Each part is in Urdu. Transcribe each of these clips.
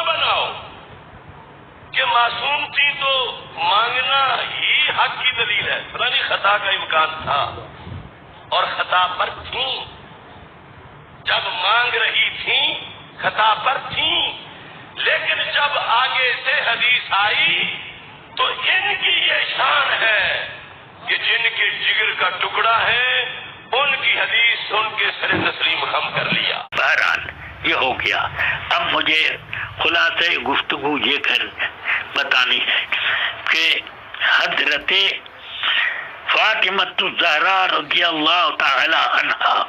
بناؤ کہ معصوم تھی تو مانگنا ہی حق کی دلیل ہے. پتہ نہیں خطا کا امکان تھا اور خطا پر تھیں، جب مانگ رہی تھیں خطا پر تھیں، لیکن جب آگے سے حدیث آئی تو ان کی یہ شان ہے کہ جن کے جگر کا ٹکڑا ہے ان کی حدیث سن کے سر تسلیم خم کر لیا. بہرحال یہ ہو گیا. اب مجھے خلاصہ گفتگو یہ کر بتانی ہے کہ حضرت فاطمۃ الزہرا رضی اللہ تعالی عنہا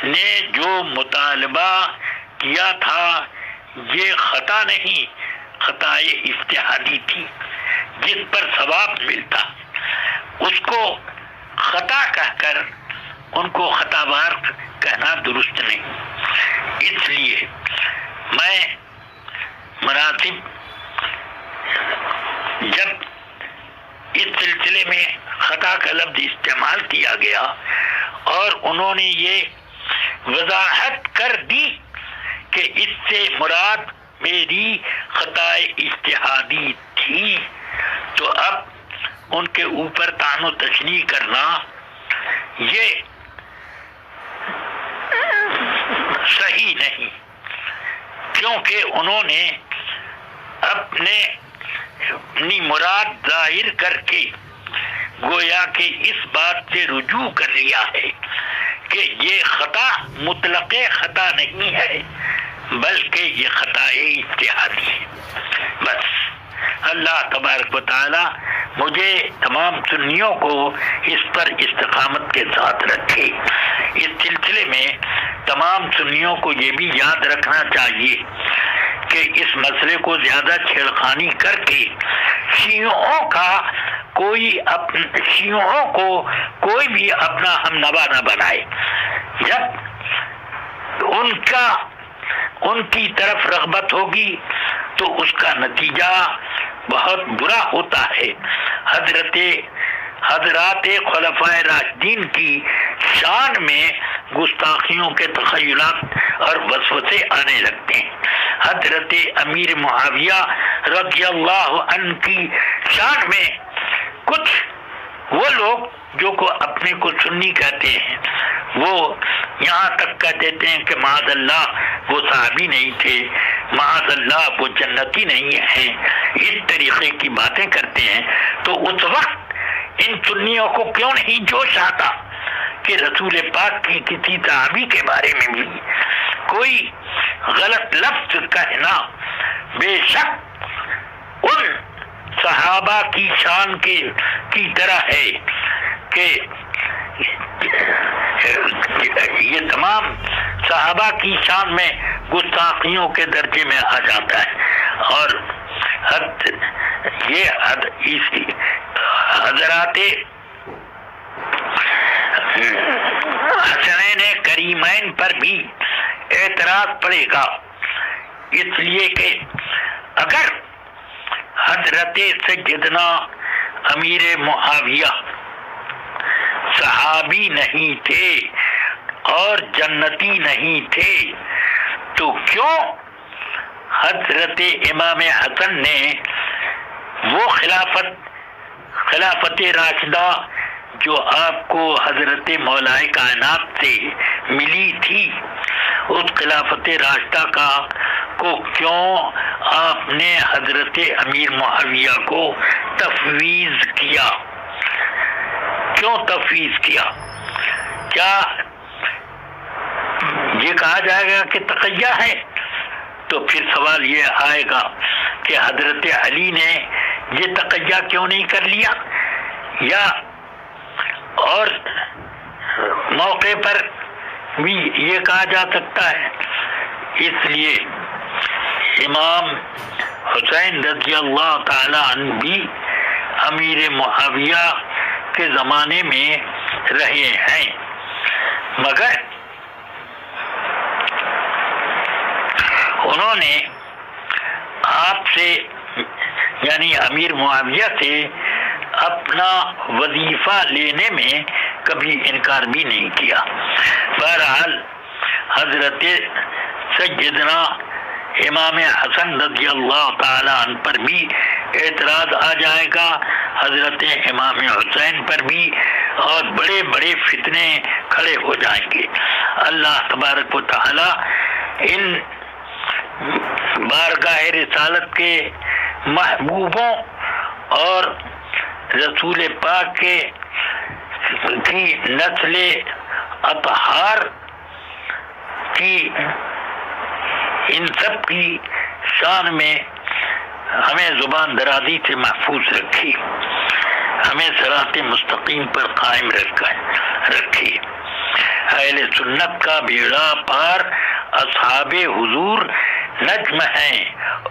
نے جو مطالبہ کیا تھا یہ خطا نہیں، خطا اجتہادی تھی جس پر ثواب ملتا. اس کو خطا کہہ کر ان کو خطا بار کہنا درست نہیں. اس لیے میں مناسب جب اس سلسلے میں خطا کا لفظ استعمال کیا گیا اور انہوں نے یہ وضاحت کر دی کہ اس سے مراد میری خطا اجتہادی تھی، تو اب ان کے اوپر طعن و تشنیع کرنا یہ صحیح نہیں، کیونکہ انہوں نے اپنی مراد ظاہر کر کے گویا کہ اس بات سے رجوع کر لیا ہے کہ یہ خطا مطلق خطا نہیں ہے بلکہ یہ خطا اجتہادی ہے. بس اللہ تبارک و تعالی مجھے تمام سنیوں کو اس پر استقامت کے ساتھ رکھے. اس سلسلے میں تمام سنیوں کو یہ بھی یاد رکھنا چاہیے کہ اس مسئلے کو زیادہ چھیڑخانی کر کے شیعوں کو کوئی بھی اپنا ہم نوا نہ بنائے. جب ان کی طرف رغبت ہوگی تو اس کا نتیجہ بہت برا ہوتا ہے. حضرات خلفائے راشدین کی شان میں گستاخیوں کے تخیلات اور وسوسے آنے لگتے ہیں. حضرت امیر معاویہ رضی اللہ عنہ کی شان میں کچھ وہ لوگ جو کو اپنے کو سنی کہتے ہیں وہ یہاں تک کہہ دیتے ہیں کہ معاذ اللہ وہ صحابی نہیں تھے، معاذ اللہ وہ جنتی نہیں ہیں، اس طریقے کی باتیں کرتے ہیں. تو اس وقت ان سنیوں کو کیوں نہیں جوش آتا کہ رسول پاک کی کسی صحابی کے بارے میں بھی کوئی غلط لفظ کہنا بے شک ان صحابہ کی شان کی طرح ہے کہ یہ تمام صحابہ کی شان میں گستاخیوں کے درجے میں آ جاتا ہے. اور حضرات حسنین کریمین پر بھی اعتراض پڑے گا، اس لیے کہ اگر حضرت سیدنا امیر معاویہ صحابی نہیں تھے اور جنتی نہیں تھے تو کیوں حضرت امام حسن نے وہ خلافت راشدہ جو آپ کو حضرت مولا کائنات سے ملی تھی، اس خلافت راشدہ کو کیوں آپ نے حضرت امیر معاویہ کو تفویض کیا؟ کیوں تفویض کیا؟ کیا یہ کہا جائے گا کہ تقیہ ہے؟ تو پھر سوال یہ آئے گا کہ حضرت علی نے یہ تقیہ کیوں نہیں کر لیا؟ یا اور موقع پر بھی یہ کہا جا سکتا ہے. اس لیے امام حسین رضی اللہ تعالی عنہ بھی امیر معاویہ کے زمانے میں رہے ہیں، مگر انہوں نے آپ سے یعنی امیر معاویہ سے اپنا وظیفہ لینے میں کبھی انکار بھی نہیں کیا. بہرحال حضرت سیدنا امام حسن رضی اللہ تعالیٰ عنہ پر بھی اعتراض آ جائے گا، حضرت امام حسین پر بھی، اور بڑے بڑے فتنے کھڑے ہو جائیں گے۔ اللہ تبارک و تعالیٰ ان بارگاہ رسالت کے محبوبوں اور رسول پاک کی نسل اطہار کی ان سب کی شان میں ہمیں زبان درازی سے محفوظ رکھی، ہمیں صراط مستقیم پر قائم رکھی۔ اہل سنت کا بیڑا پار اصحاب حضور نجم ہیں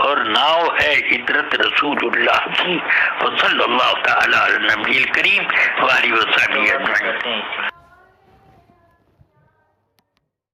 اور ناؤ ہے عطرت رسول اللہ کی، وصلی اللہ تعالی علی النبی الکریم وآلہ وصحبہ اجمعین۔